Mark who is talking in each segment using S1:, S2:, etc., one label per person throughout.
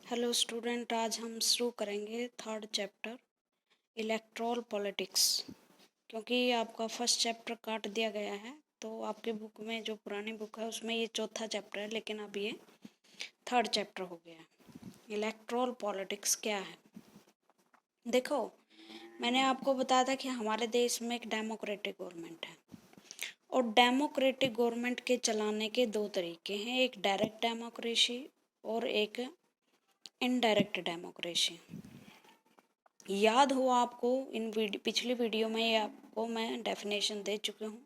S1: Hello student, आज हम शुरू करेंगे थर्ड चैप्टर इलेक्टोरल पॉलिटिक्स। क्योंकि आपका फर्स्ट चैप्टर काट दिया गया है तो आपके बुक में जो पुरानी बुक है उसमें ये चौथा चैप्टर है, लेकिन अब ये थर्ड चैप्टर हो गया है। इलेक्टोरल पॉलिटिक्स क्या है? देखो, मैंने आपको बताया था कि हमारे देश में एक डेमोक्रेटिक गवर्नमेंट है और डेमोक्रेटिक गवर्नमेंट के चलाने के दो तरीके हैं, एक डायरेक्ट डेमोक्रेसी और एक इनडायरेक्ट डेमोक्रेसी। याद हो आपको, पिछली वीडियो में ये आपको मैं डेफिनेशन दे चुकी हूँ।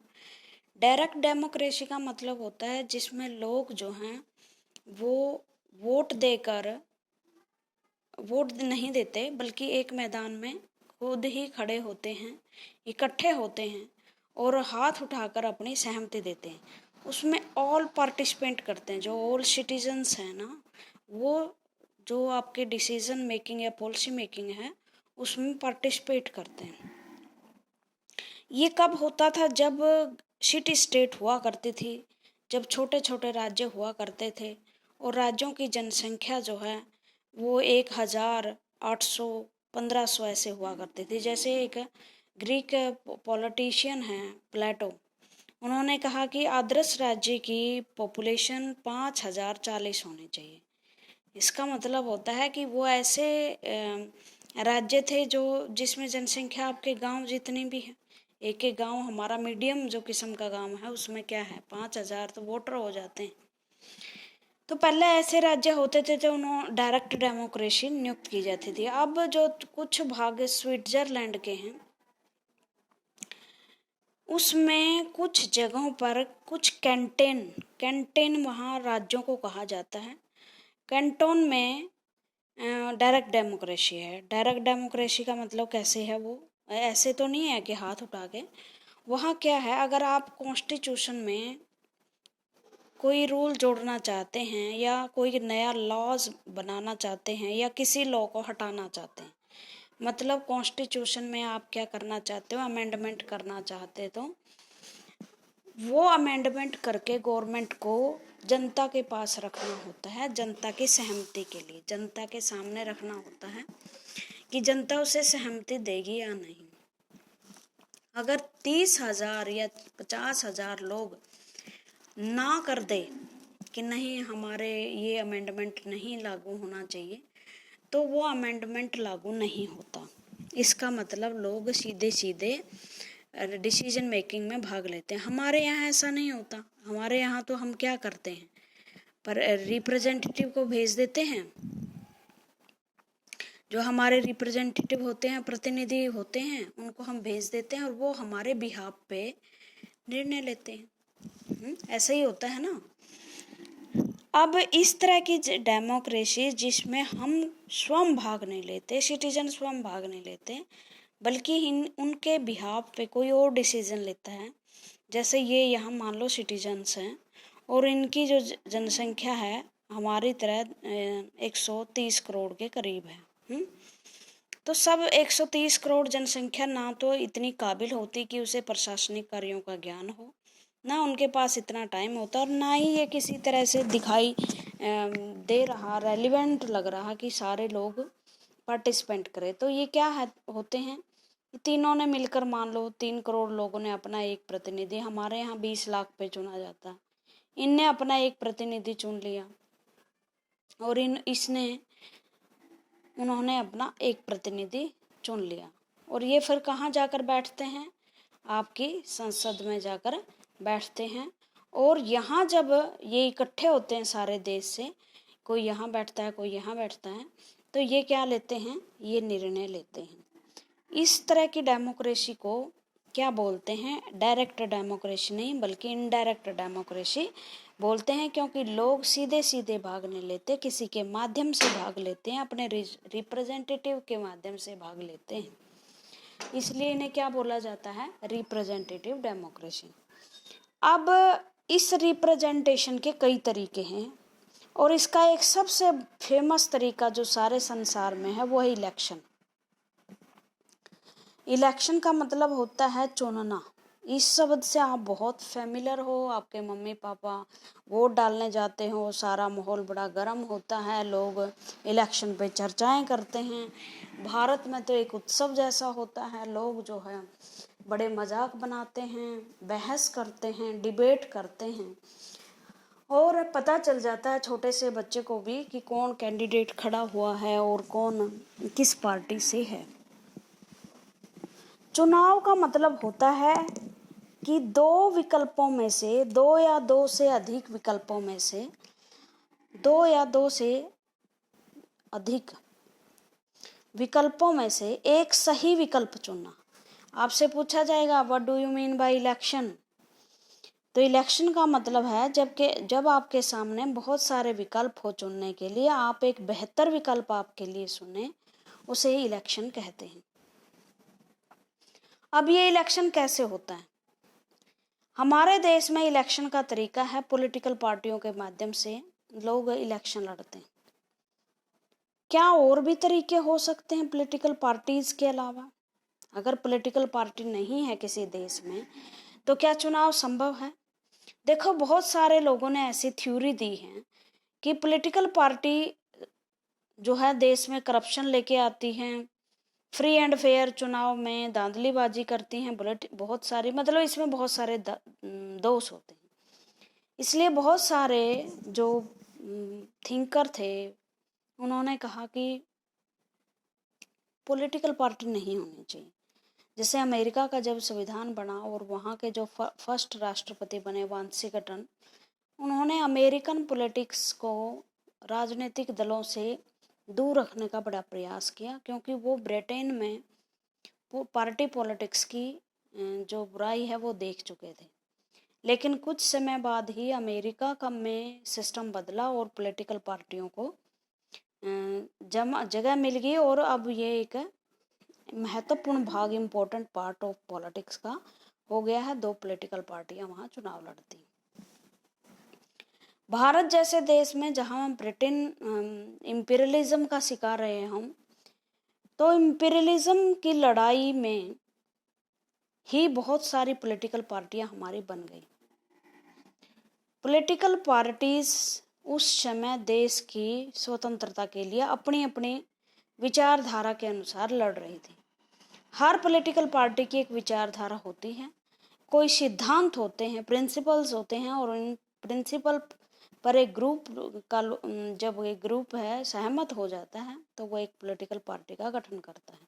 S1: डायरेक्ट डेमोक्रेसी का मतलब होता है जिसमें लोग जो हैं वो वोट देकर वोट नहीं देते, बल्कि एक मैदान में खुद ही खड़े होते हैं, इकट्ठे होते हैं और हाथ उठाकर अपनी सहमति देते हैं। उसमें ऑल पार्टिसिपेंट करते हैं, जो ऑल सिटीजन्स हैं ना, वो जो आपके डिसीजन मेकिंग या पॉलिसी मेकिंग है उसमें पार्टिसिपेट करते हैं। ये कब होता था? जब सिटी स्टेट हुआ करती थी, जब छोटे छोटे राज्य हुआ करते थे और राज्यों की जनसंख्या जो है वो 1,800 1,500 ऐसे हुआ करती थी। जैसे एक ग्रीक पॉलिटिशियन है प्लेटो, उन्होंने कहा कि आदर्श राज्य की पॉपुलेशन 5,040 होनी चाहिए। इसका मतलब होता है कि वो ऐसे राज्य थे जो जिसमें जनसंख्या आपके गांव जितनी भी है। एक एक गांव हमारा मीडियम जो किस्म का गांव है उसमें क्या है, 5,000 तो वोटर हो जाते हैं। तो पहले ऐसे राज्य होते थे जो उन्होंने डायरेक्ट डेमोक्रेसी नियुक्त की जाती थी। अब जो कुछ भाग स्विट्जरलैंड के हैं उसमें कुछ जगहों पर कुछ कैंटेन वहाँ राज्यों को कहा जाता है। कैंटोन में डायरेक्ट डेमोक्रेसी है। डायरेक्ट डेमोक्रेसी का मतलब कैसे है? वो ऐसे तो नहीं है कि हाथ उठा के। वहाँ क्या है, अगर आप कॉन्स्टिट्यूशन में कोई रूल जोड़ना चाहते हैं या कोई नया लॉज बनाना चाहते हैं या किसी लॉ को हटाना चाहते हैं, मतलब कॉन्स्टिट्यूशन में आप क्या करना चाहते हो, अमेंडमेंट करना चाहते तो वो अमेंडमेंट करके गवर्नमेंट को जनता के पास रखना होता है, जनता की सहमति के लिए जनता के सामने रखना होता है कि जनता उसे सहमति देगी या नहीं। अगर 30,000 या 50,000 लोग ना कर दे कि नहीं, हमारे ये अमेंडमेंट नहीं लागू होना चाहिए, तो वो अमेंडमेंट लागू नहीं होता। इसका मतलब लोग सीधे सीधे डिसीजन मेकिंग में भाग लेते हैं। हमारे यहाँ ऐसा नहीं होता। हमारे यहाँ तो हम क्या करते हैं, पर रिप्रेजेंटेटिव को भेज देते हैं। जो हमारे रिप्रेजेंटेटिव होते हैं, प्रतिनिधि होते हैं, उनको हम भेज देते हैं और वो हमारे बिहाफ पे निर्णय लेते हैं। ऐसा ही होता है ना। अब इस तरह की डेमोक्रेसी जिसमें हम स्वयं भाग नहीं लेते, सिटीजन स्वयं भाग नहीं लेते, बल्कि उनके बिहाफ पे कोई और डिसीजन लेता है। जैसे ये यहाँ मान लो सिटीजन्स हैं और इनकी जो जनसंख्या है हमारी तरह 130 करोड़ के करीब है। तो सब 130 करोड़ जनसंख्या ना तो इतनी काबिल होती कि उसे प्रशासनिक कार्यों का ज्ञान हो, ना उनके पास इतना टाइम होता, और ना ही ये किसी तरह से दिखाई दे रहा, रेलिवेंट लग रहा कि सारे लोग पार्टिसिपेंट करें। तो ये क्या होते हैं, तीनों ने मिलकर, मान लो 3 करोड़ लोगों ने अपना एक प्रतिनिधि, हमारे यहाँ 20 लाख पे चुना जाता है, इनने अपना एक प्रतिनिधि चुन लिया और उन्होंने अपना एक प्रतिनिधि चुन लिया और ये फिर कहाँ जाकर बैठते हैं, आपकी संसद में जाकर बैठते हैं। और यहाँ जब ये इकट्ठे होते हैं सारे देश से, कोई यहाँ बैठता है, कोई यहाँ बैठता है, तो ये क्या लेते हैं, ये निर्णय लेते हैं। इस तरह की डेमोक्रेसी को क्या बोलते हैं? डायरेक्ट डेमोक्रेसी नहीं, बल्कि इनडायरेक्ट डेमोक्रेसी बोलते हैं, क्योंकि लोग सीधे सीधे भाग नहीं लेते, किसी के माध्यम से भाग लेते हैं, अपने रिप्रेजेंटेटिव के माध्यम से भाग लेते हैं। इसलिए इन्हें क्या बोला जाता है? Representative democracy. अब इस रिप्रेजेंटेशन के कई तरीके हैं और इसका एक सबसे फेमस तरीका जो सारे संसार में है वो है इलेक्शन। इलेक्शन का मतलब होता है चुनना। इस शब्द से आप बहुत फेमिलियर हो, आपके मम्मी पापा वोट डालने जाते हो, सारा माहौल बड़ा गर्म होता है, लोग इलेक्शन पे चर्चाएं करते हैं। भारत में तो एक उत्सव जैसा होता है, लोग जो है बड़े मजाक बनाते हैं, बहस करते हैं, डिबेट करते हैं, और पता चल जाता है छोटे से बच्चे को भी कि कौन कैंडिडेट खड़ा हुआ है और कौन किस पार्टी से है। चुनाव का मतलब होता है कि दो विकल्पों में से, दो या दो से अधिक विकल्पों में से, दो या दो से अधिक विकल्पों में से एक सही विकल्प चुनना। आपसे पूछा जाएगा what do you mean by election, तो इलेक्शन का मतलब है जब आपके सामने बहुत सारे विकल्प हो चुनने के लिए, आप एक बेहतर विकल्प आपके लिए सुने, उसे ही इलेक्शन कहते हैं। अब ये इलेक्शन कैसे होता है? हमारे देश में इलेक्शन का तरीका है पॉलिटिकल पार्टियों के माध्यम से लोग इलेक्शन लड़ते हैं। क्या और भी तरीके हो सकते हैं पॉलिटिकल पार्टीज के अलावा? अगर पॉलिटिकल पार्टी नहीं है किसी देश में तो क्या चुनाव संभव है? देखो, बहुत सारे लोगों ने ऐसी थ्योरी दी है कि पॉलिटिकल पार्टी जो है देश में करप्शन लेके आती हैं, फ्री एंड फेयर चुनाव में धांधलीबाजी करती हैं, बहुत सारी, मतलब इसमें बहुत सारे दोष होते हैं। इसलिए बहुत सारे जो थिंकर थे उन्होंने कहा कि पॉलिटिकल पार्टी नहीं होनी चाहिए। जैसे अमेरिका का जब संविधान बना और वहाँ के जो फर्स्ट राष्ट्रपति बने वाशिंगटन, उन्होंने अमेरिकन पॉलिटिक्स को राजनीतिक दलों से दूर रखने का बड़ा प्रयास किया, क्योंकि वो ब्रिटेन में पार्टी पॉलिटिक्स की जो बुराई है वो देख चुके थे। लेकिन कुछ समय बाद ही अमेरिका का में सिस्टम बदला और पॉलिटिकल पार्टियों को जगह मिल गई, और अब ये एक महत्वपूर्ण भाग, इम्पोर्टेंट पार्ट ऑफ पॉलिटिक्स का हो गया है। दो पॉलिटिकल पार्टियां वहां चुनाव लड़ती। भारत जैसे देश में जहां ब्रिटेन इंपीरियलिज्म का शिकार रहे हम, तो इंपीरियलिज्म की लड़ाई में ही बहुत सारी पॉलिटिकल पार्टियां हमारी बन गई। पॉलिटिकल पार्टीज उस समय देश की स्वतंत्रता के लिए अपनी अपनी विचारधारा के अनुसार लड़ रही थी। हर पॉलिटिकल पार्टी की एक विचारधारा होती है, कोई सिद्धांत होते हैं, प्रिंसिपल्स होते हैं, और उन प्रिंसिपल पर एक ग्रुप का जब एक ग्रुप है सहमत हो जाता है तो वो एक पॉलिटिकल पार्टी का गठन करता है।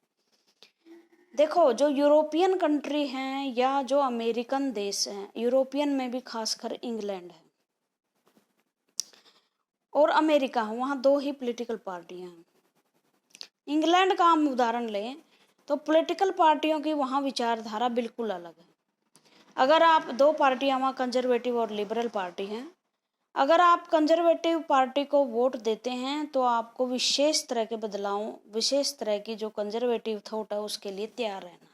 S1: देखो, जो यूरोपियन कंट्री हैं या जो अमेरिकन देश हैं, यूरोपियन में भी खासकर इंग्लैंड है और अमेरिका है, वहाँ दो ही पॉलिटिकल पार्टियां हैं। इंग्लैंड का हम उदाहरण लें तो पॉलिटिकल पार्टियों की वहाँ विचारधारा बिल्कुल अलग है। अगर आप दो पार्टियां वहाँ कंजर्वेटिव और लिबरल पार्टी हैं, अगर आप कंजर्वेटिव पार्टी को वोट देते हैं तो आपको विशेष तरह के बदलावों, विशेष तरह की जो कंजर्वेटिव थॉट है उसके लिए तैयार रहना।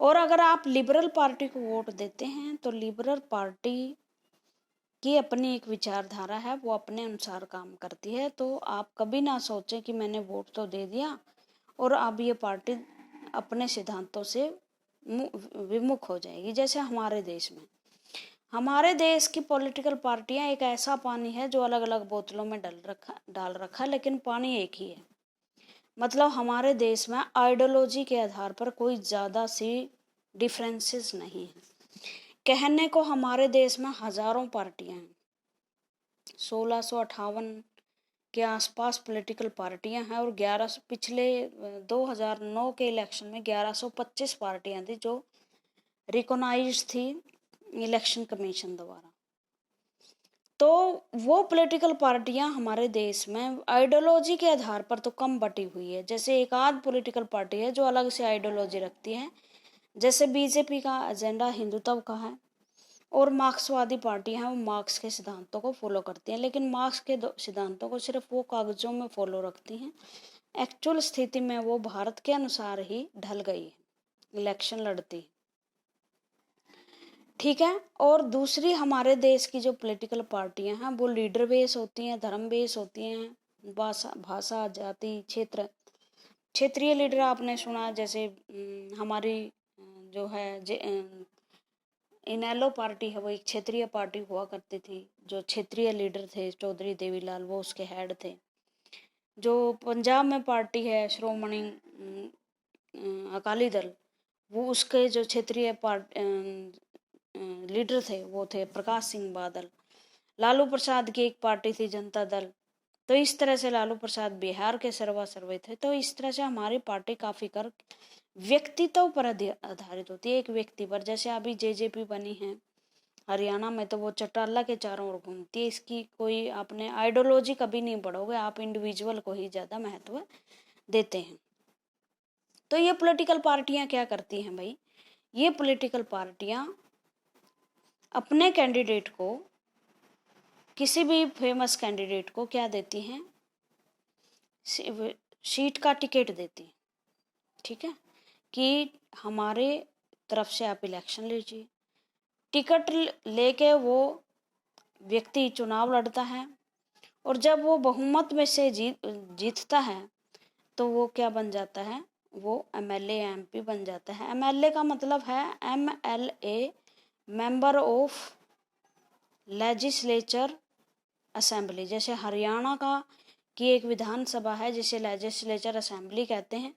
S1: और अगर आप लिबरल पार्टी को वोट देते हैं तो लिबरल पार्टी की अपनी एक विचारधारा है, वो अपने अनुसार काम करती है। तो आप कभी ना सोचें कि मैंने वोट तो दे दिया और अब ये पार्टी अपने सिद्धांतों से विमुख हो जाएगी। जैसे हमारे देश की पॉलिटिकल पार्टियां एक ऐसा पानी है जो अलग अलग बोतलों में डाल रखा, लेकिन पानी एक ही है। मतलब हमारे देश में आइडियोलॉजी के आधार पर कोई ज़्यादा सी डिफरेंसेस नहीं है। कहने को हमारे देश में हजारों पार्टियां हैं, 1658 के आसपास पॉलिटिकल पार्टियां हैं, और 11 पिछले 2009 के इलेक्शन में 1125 पार्टियां थी जो रिकॉग्नाइज्ड थी इलेक्शन कमीशन द्वारा। तो वो पॉलिटिकल पार्टियां हमारे देश में आइडियोलॉजी के आधार पर तो कम बटी हुई है। जैसे एक आध पॉलिटिकल पार्टी है जो अलग से आइडियोलॉजी रखती है, जैसे बीजेपी का एजेंडा हिंदुत्व का है, और मार्क्सवादी पार्टी है वो मार्क्स के सिद्धांतों को फॉलो करती हैं, लेकिन मार्क्स के सिद्धांतों को सिर्फ वो कागजों में फॉलो रखती हैं। एक्चुअल स्थिति में वो भारत के अनुसार ही ढल गई है, इलेक्शन लड़ती। ठीक है। और दूसरी हमारे देश की जो पॉलिटिकल पार्टियां हैं वो लीडर बेस होती हैं, धर्म बेस होती हैं, भाषा जाति क्षेत्रीय लीडर आपने सुना, जैसे हमारी जो है इनेलो पार्टी है, वो एक क्षेत्रीय पार्टी हुआ करती थी। जो क्षेत्रीय लीडर थे चौधरी देवीलाल, वो उसके हेड थे। जो पंजाब में पार्टी है श्रोमणी अकाली दल, वो उसके जो क्षेत्रीय लीडर थे वो थे प्रकाश सिंह बादल। लालू प्रसाद की एक पार्टी थी जनता दल। तो इस तरह से लालू प्रसाद बिहार के सर्वा सर्वे थे। तो इस तरह से हमारी पार्टी काफी कर व्यक्तित्व पर आधारित होती है, एक व्यक्ति पर। जैसे अभी जेजेपी बनी है हरियाणा में, तो वो चौटाला के चारों ओर घूमती है। इसकी कोई आपने आइडियोलॉजी कभी नहीं पढ़ोगे, आप इंडिविजुअल को ही ज्यादा महत्व देते हैं। तो ये पॉलिटिकल पार्टियां क्या करती हैं भाई, ये पॉलिटिकल पार्टियां अपने कैंडिडेट को, किसी भी फेमस कैंडिडेट को क्या देती हैं, सीट का टिकट देती हैं। ठीक है, कि हमारे तरफ से आप इलेक्शन लीजिए। टिकट लेके वो व्यक्ति चुनाव लड़ता है, और जब वो बहुमत में से जीतता है तो वो क्या बन जाता है, वो एमएलए एमपी बन जाता है। एमएलए का मतलब है MLA, member of legislature assembly. जैसे हरियाणा की एक विधानसभा है जिसे लेजिस्लेचर असेंबली कहते हैं,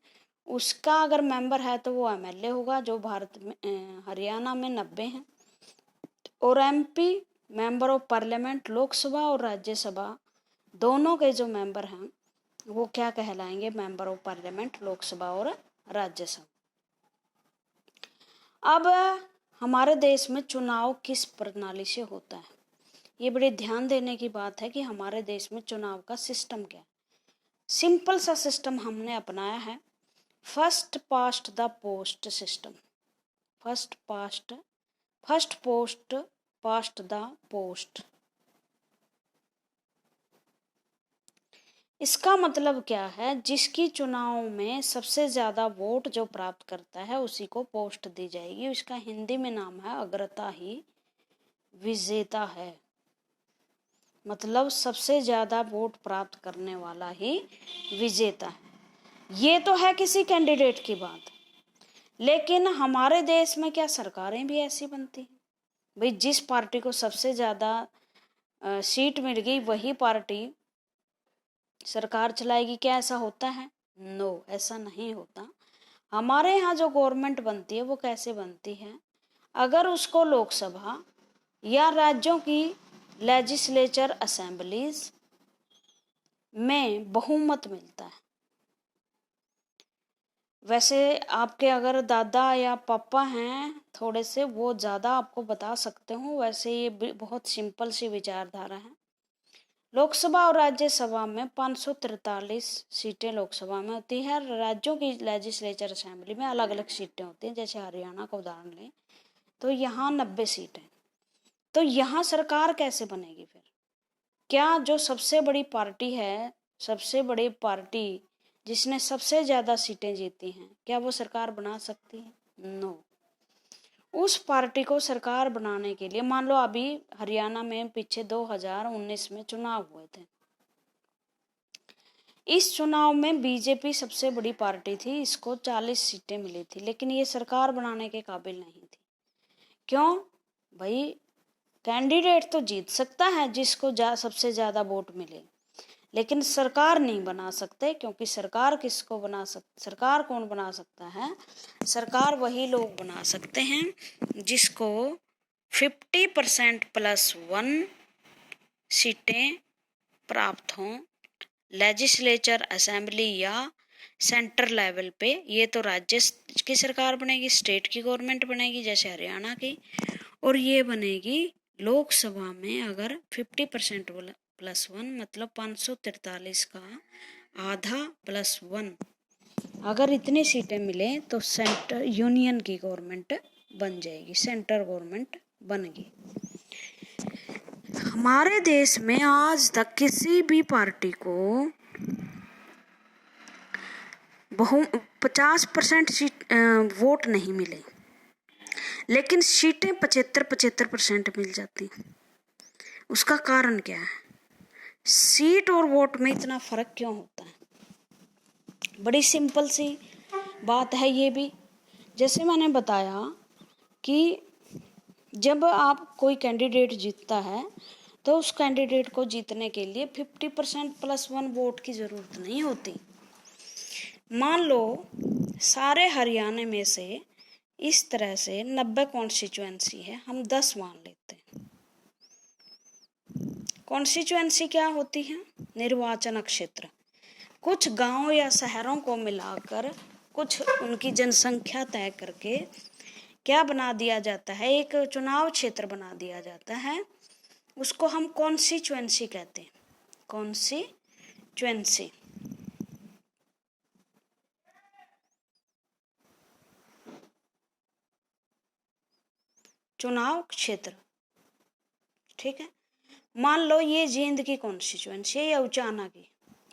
S1: उसका अगर मेंबर है तो वो एमएलए होगा, जो भारत में हरियाणा में 90 हैं। और MP member of parliament, Lok Sabha और राज्यसभा दोनों के जो मेंबर हैं वो क्या कहलाएंगे, मेंबर ऑफ पार्लियामेंट, लोकसभा और राज्यसभा। अब हमारे देश में चुनाव किस प्रणाली से होता है, ये बड़े ध्यान देने की बात है कि हमारे देश में चुनाव का सिस्टम क्या है। सिंपल सा सिस्टम हमने अपनाया है, first past the post system. First post past the post. इसका मतलब क्या है, जिसकी चुनाव में सबसे ज्यादा वोट जो प्राप्त करता है उसी को पोस्ट दी जाएगी। इसका हिंदी में नाम है अग्रता ही विजेता है। मतलब सबसे ज्यादा वोट प्राप्त करने वाला ही विजेता है। ये तो है किसी कैंडिडेट की बात, लेकिन हमारे देश में क्या सरकारें भी ऐसी बनती हैं भाई, जिस पार्टी को सबसे ज्यादा सीट मिल गई वही पार्टी सरकार चलाएगी? क्या ऐसा होता है? नो, ऐसा नहीं होता। हमारे यहाँ जो गवर्नमेंट बनती है वो कैसे बनती है, अगर उसको लोकसभा या राज्यों की लेजिस्लेचर असेंबलीज में बहुमत मिलता है। वैसे आपके अगर दादा या पापा हैं थोड़े से, वो ज़्यादा आपको बता सकते हो। वैसे ये बहुत सिंपल सी विचारधारा है। लोकसभा और राज्यसभा में 543 सीटें लोकसभा में होती है। राज्यों की लेजिस्लेचर असेंबली में अलग अलग सीटें होती हैं। जैसे हरियाणा का उदाहरण लें तो यहाँ 90 सीटें। तो यहाँ सरकार कैसे बनेगी फिर? क्या जो सबसे बड़ी पार्टी है, सबसे बड़ी पार्टी जिसने सबसे ज्यादा सीटें जीती हैं, क्या वो सरकार बना सकती है? नो। उस पार्टी को सरकार बनाने के लिए, मान लो अभी हरियाणा में पीछे 2019 में चुनाव हुए थे। इस चुनाव में बीजेपी सबसे बड़ी पार्टी थी, इसको 40 सीटें मिली थी, लेकिन ये सरकार बनाने के काबिल नहीं थी। क्यों भाई? कैंडिडेट तो जीत सकता है जिसको सबसे ज्यादा वोट मिले, लेकिन सरकार नहीं बना सकते। क्योंकि सरकार किसको बना सरकार कौन बना सकता है? सरकार वही लोग बना सकते हैं जिसको 50% +1 सीटें प्राप्त हों लेजिस्लेचर असेंबली या सेंटर लेवल पे। ये तो राज्य की सरकार बनेगी, स्टेट की गवर्नमेंट बनेगी जैसे हरियाणा की, और ये बनेगी लोकसभा में अगर 50% +1 मतलब 543 का आधा +1, अगर इतनी सीटें मिले तो सेंटर यूनियन की गवर्नमेंट बन जाएगी, सेंटर गवर्नमेंट बन गई। हमारे देश में आज तक किसी भी पार्टी को 50% सीट वोट नहीं मिले, लेकिन सीटें 75% मिल जाती। उसका कारण क्या है? सीट और वोट में इतना फर्क क्यों होता है? बड़ी सिंपल सी बात है ये भी। जैसे मैंने बताया कि जब आप कोई कैंडिडेट जीतता है तो उस कैंडिडेट को जीतने के लिए 50% प्लस 1 वोट की ज़रूरत नहीं होती। मान लो सारे हरियाणा में से इस तरह से 90 कॉन्स्टिट्यूएंसी है, हम 10 मान लेते हैं। कॉन्स्टिट्यूएंसी क्या होती है? निर्वाचन क्षेत्र। कुछ गांव या शहरों को मिलाकर कुछ उनकी जनसंख्या तय करके क्या बना दिया जाता है? एक चुनाव क्षेत्र बना दिया जाता है, उसको हम कॉन्स्टिट्यूएंसी कहते हैं। कॉन्स्टिट्यूएंसी। चुनाव क्षेत्र, ठीक है। मान लो ये जींद की कॉन्स्टिट्यूएंसी है या उचाना की।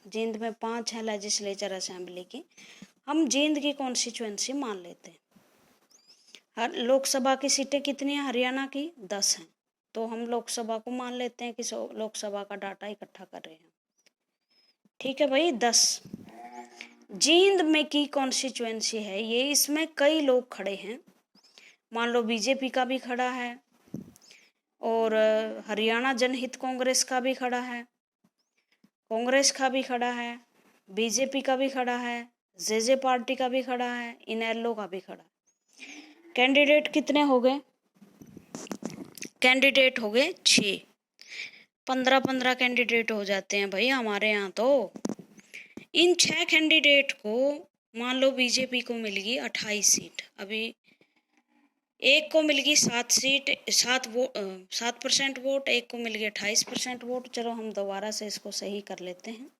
S1: जींद में 5 है लेजिस्लेचर असेंबली की, हम जींद की कॉन्स्टिट्यूएंसी मान लेते हैं। हर लोकसभा की सीटें कितनी है हरियाणा की? 10 हैं, तो हम लोकसभा को मान लेते हैं कि लोकसभा का डाटा इकट्ठा कर रहे हैं। ठीक है भाई, 10। जींद में की कॉन्स्टिट्यूएंसी है ये, इसमें कई लोग खड़े हैं। मान लो बीजेपी का भी खड़ा है और हरियाणा जनहित कांग्रेस का भी खड़ा है, कांग्रेस का भी खड़ा है, बीजेपी का भी खड़ा है, जे पार्टी का भी खड़ा है, इनेलो का भी खड़ा है। कैंडिडेट कितने हो गए? कैंडिडेट हो गए 6। 15-15 कैंडिडेट हो जाते हैं भाई हमारे यहाँ तो। इन 6 कैंडिडेट को मान लो बीजेपी को मिल गई 28 सीट, अभी एक को मिल गई 7 सीट, 7% वोट, एक को मिल गया 28% वोट। चलो हम दोबारा से इसको सही कर लेते हैं।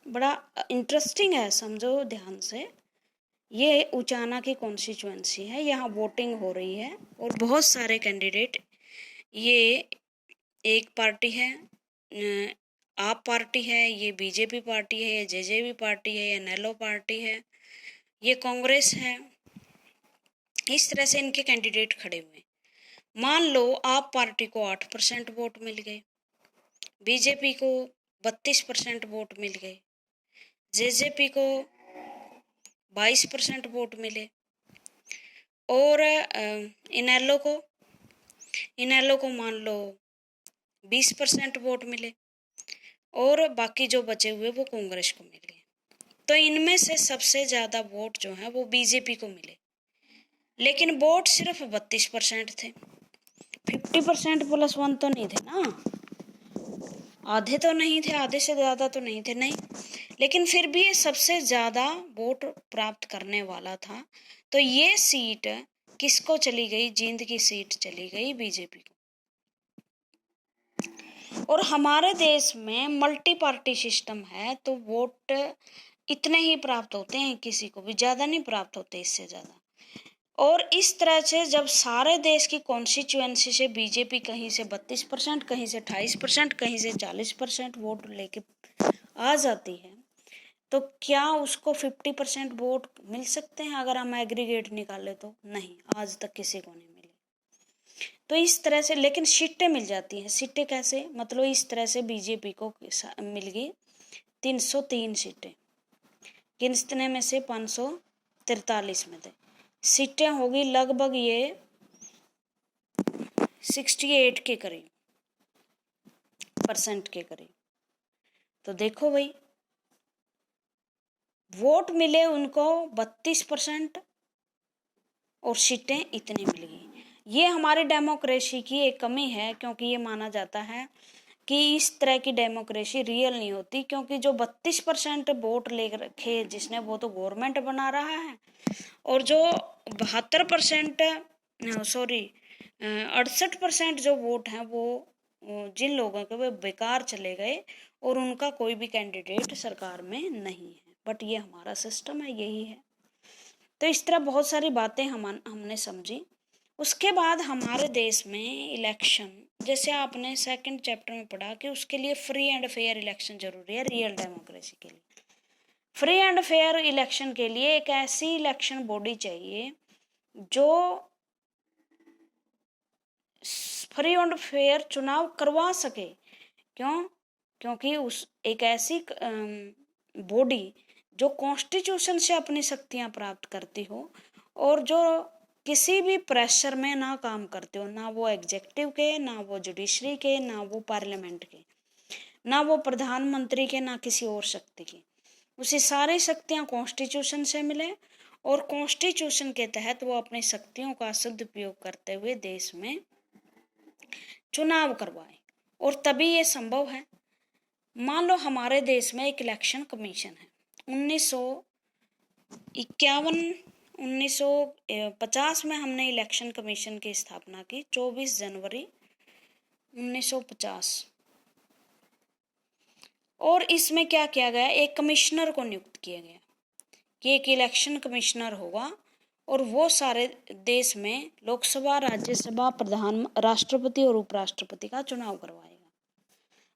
S1: बड़ा इंटरेस्टिंग है, समझो ध्यान से। ये उचाना की कॉन्स्टिट्यूएंसी है, यहाँ वोटिंग हो रही है और बहुत सारे कैंडिडेट, ये एक पार्टी है, आप पार्टी है, ये बीजेपी पार्टी है, ये जेजेपी पार्टी है, ये नेलो पार्टी है, ये कांग्रेस है। इस तरह से इनके कैंडिडेट खड़े हुए। मान लो आप पार्टी को 8% वोट मिल गए, बीजेपी को 32% वोट मिल गए, जेजेपी को 22% वोट मिले और इनेलो को मान लो 20% वोट मिले और बाकी जो बचे हुए वो कांग्रेस को मिल गए। तो इनमें से सबसे ज़्यादा वोट जो है वो बीजेपी को मिले, लेकिन वोट सिर्फ 32% थे। 50% प्लस 1 तो नहीं थे ना, आधे तो नहीं थे, आधे से ज़्यादा तो नहीं थे, नहीं। लेकिन फिर भी ये सबसे ज़्यादा वोट प्राप्त करने वाला था। तो ये सीट किसको चली गई? जींद की सीट चली गई बीजेपी को। और हमारे देश में मल्टी पार्टी सिस्टम है, तो वोट इतने ही प्राप्त होते हैं, किसी को भी ज़्यादा नहीं प्राप्त होते, इससे ज़्यादा। और इस तरह से जब सारे देश की कॉन्स्टिट्यूएंसी से बीजेपी कहीं से 32%, कहीं से 28%, कहीं से 40% वोट लेके आ जाती है, तो क्या उसको 50% वोट मिल सकते हैं? अगर हम एग्रीगेट निकाले तो नहीं, आज तक किसी को नहीं मिले। तो इस तरह से, लेकिन सीटें मिल जाती हैं। सीटें कैसे? मतलब इस तरह से बीजेपी को मिल गई 303 सीटें, कितने में से 543 में थे। सीटें होगी लगभग ये 68 के करीब % के करीब। तो देखो भाई, वोट मिले उनको 32% और सीटें इतनी मिल गई। ये हमारी डेमोक्रेसी की एक कमी है, क्योंकि ये माना जाता है कि इस तरह की डेमोक्रेसी रियल नहीं होती, क्योंकि जो 32% वोट ले रखे जिसने, वो तो गवर्नमेंट बना रहा है, और जो 68% 68% जो वोट हैं वो जिन लोगों के वो बेकार चले गए और उनका कोई भी कैंडिडेट सरकार में नहीं है। बट ये हमारा सिस्टम है, यही है। तो इस तरह बहुत सारी बातें हमने समझी। उसके बाद हमारे देश में इलेक्शन, जैसे आपने सेकंड चैप्टर में पढ़ा कि उसके लिए फ्री एंड फेयर इलेक्शन जरूरी है रियल डेमोक्रेसी के लिए। फ्री एंड फेयर इलेक्शन के लिए एक ऐसी इलेक्शन बॉडी चाहिए जो फ्री एंड फेयर चुनाव करवा सके। क्यों? क्योंकि उस एक ऐसी बॉडी जो कॉन्स्टिट्यूशन से अपनी शक्तियां प्राप्त करती हो और जो किसी भी प्रेशर में ना काम करते हो, ना वो एग्जेक्टिव के, ना वो जुडिशरी के, ना वो पार्लियामेंट के, ना वो प्रधानमंत्री के, ना किसी और शक्ति की। उसे सारी शक्तियां कॉन्स्टिट्यूशन से मिले और कॉन्स्टिट्यूशन के तहत वो अपनी शक्तियों का सदुपयोग करते हुए देश में चुनाव करवाए। और तभी ये संभव है। मान लो हमारे देश में एक इलेक्शन कमीशन है। 1950 में हमने इलेक्शन कमीशन की स्थापना की, 24 जनवरी 1950। और इसमें क्या किया गया, एक कमिश्नर को नियुक्त किया गया कि एक इलेक्शन कमिश्नर होगा और वो सारे देश में लोकसभा, राज्यसभा, राष्ट्रपति और उपराष्ट्रपति का चुनाव करवाएगा।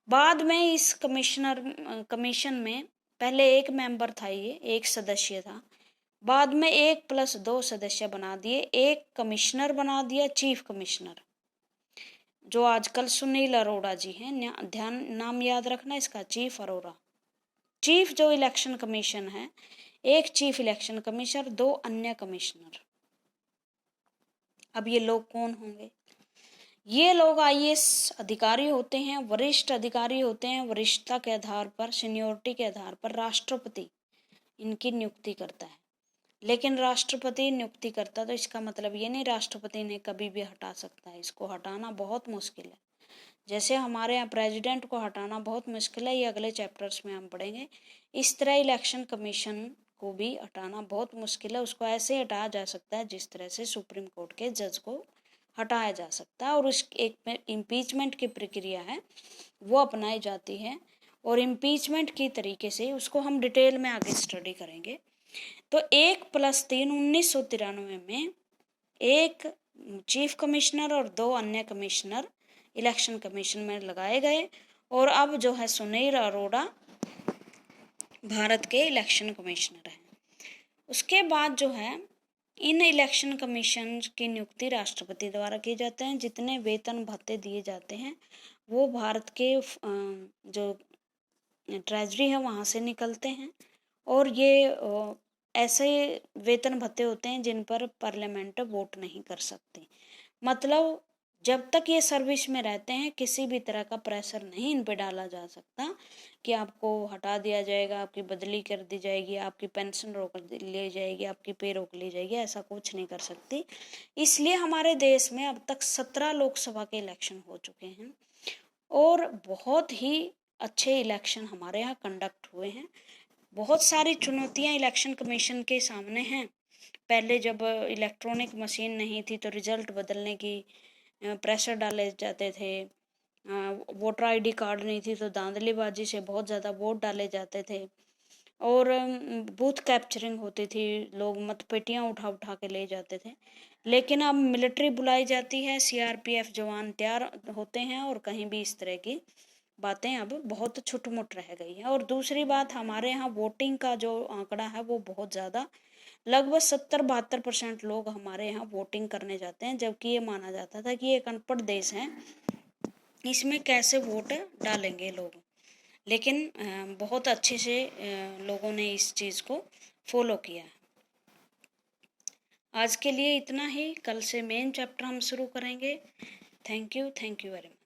S1: बाद में इस कमीशन में पहले एक मेंबर था, ये एक सदस्य था। बाद में 1+2 सदस्य बना दिए, एक कमिश्नर बना दिया, चीफ कमिश्नर, जो आजकल सुनील अरोड़ा जी हैं। नाम याद रखना इसका, चीफ अरोड़ा। चीफ जो इलेक्शन कमीशन है, एक चीफ इलेक्शन कमिश्नर, 2 अन्य कमिश्नर। अब ये लोग कौन होंगे? ये लोग IAS अधिकारी होते हैं, वरिष्ठ अधिकारी होते हैं। वरिष्ठता के आधार पर, सीनियोरिटी के आधार पर राष्ट्रपति इनकी नियुक्ति करता है। लेकिन राष्ट्रपति नियुक्ति करता तो इसका मतलब ये नहीं राष्ट्रपति ने कभी भी हटा सकता है। इसको हटाना बहुत मुश्किल है। जैसे हमारे यहाँ प्रेसिडेंट को हटाना बहुत मुश्किल है, ये अगले चैप्टर्स में हम पढ़ेंगे। इस तरह इलेक्शन कमीशन को भी हटाना बहुत मुश्किल है। उसको ऐसे हटाया जा सकता है जिस तरह से सुप्रीम कोर्ट के जज को हटाया जा सकता है। और उस एक इम्पीचमेंट की प्रक्रिया है वो अपनाई जाती है, और इम्पीचमेंट की तरीके से उसको हम डिटेल में आगे स्टडी करेंगे। तो 1+3 1993 में एक चीफ कमिश्नर और 2 अन्य कमिश्नर इलेक्शन कमीशन में लगाए गए। और अब जो है सुनील अरोड़ा भारत के इलेक्शन कमिश्नर हैं। उसके बाद जो है इन इलेक्शन कमीशन की नियुक्ति राष्ट्रपति द्वारा की जाते हैं। जितने वेतन भत्ते दिए जाते हैं वो भारत के जो ट्रेजरी है वहाँ से निकलते हैं। और ये ऐसे वेतन भत्ते होते हैं जिन पर पार्लियामेंट वोट नहीं कर सकती। मतलब जब तक ये सर्विस में रहते हैं किसी भी तरह का प्रेशर नहीं इन पे डाला जा सकता कि आपको हटा दिया जाएगा, आपकी बदली कर दी जाएगी, आपकी पेंशन रोक ली जाएगी, आपकी पे रोक ली जाएगी। ऐसा कुछ नहीं कर सकती। इसलिए हमारे देश में अब तक 17 लोकसभा के इलेक्शन हो चुके हैं और बहुत ही अच्छे इलेक्शन हमारे यहाँ कंडक्ट हुए हैं। बहुत सारी चुनौतियाँ इलेक्शन कमीशन के सामने हैं। पहले जब इलेक्ट्रॉनिक मशीन नहीं थी तो रिजल्ट बदलने की प्रेशर डाले जाते थे। वोटर ID कार्ड नहीं थी तो धांधलीबाजी से बहुत ज़्यादा वोट डाले जाते थे। और बूथ कैप्चरिंग होती थी, लोग मतपेटियाँ उठा उठा के ले जाते थे। लेकिन अब मिलिट्री बुलाई जाती है, CRPF जवान तैयार होते हैं और कहीं भी इस तरह की बातें अब बहुत छुटमुट रह गई हैं। और दूसरी बात, हमारे यहाँ वोटिंग का जो आंकड़ा है वो बहुत ज़्यादा, लगभग 70-72% लोग हमारे यहाँ वोटिंग करने जाते हैं। जबकि ये माना जाता था कि ये एक अनपढ़ देश है, इसमें कैसे वोट डालेंगे लोग। लेकिन बहुत अच्छे से लोगों ने इस चीज़ को फॉलो किया। आज के लिए इतना ही। कल से मेन चैप्टर हम शुरू करेंगे। Thank you very much.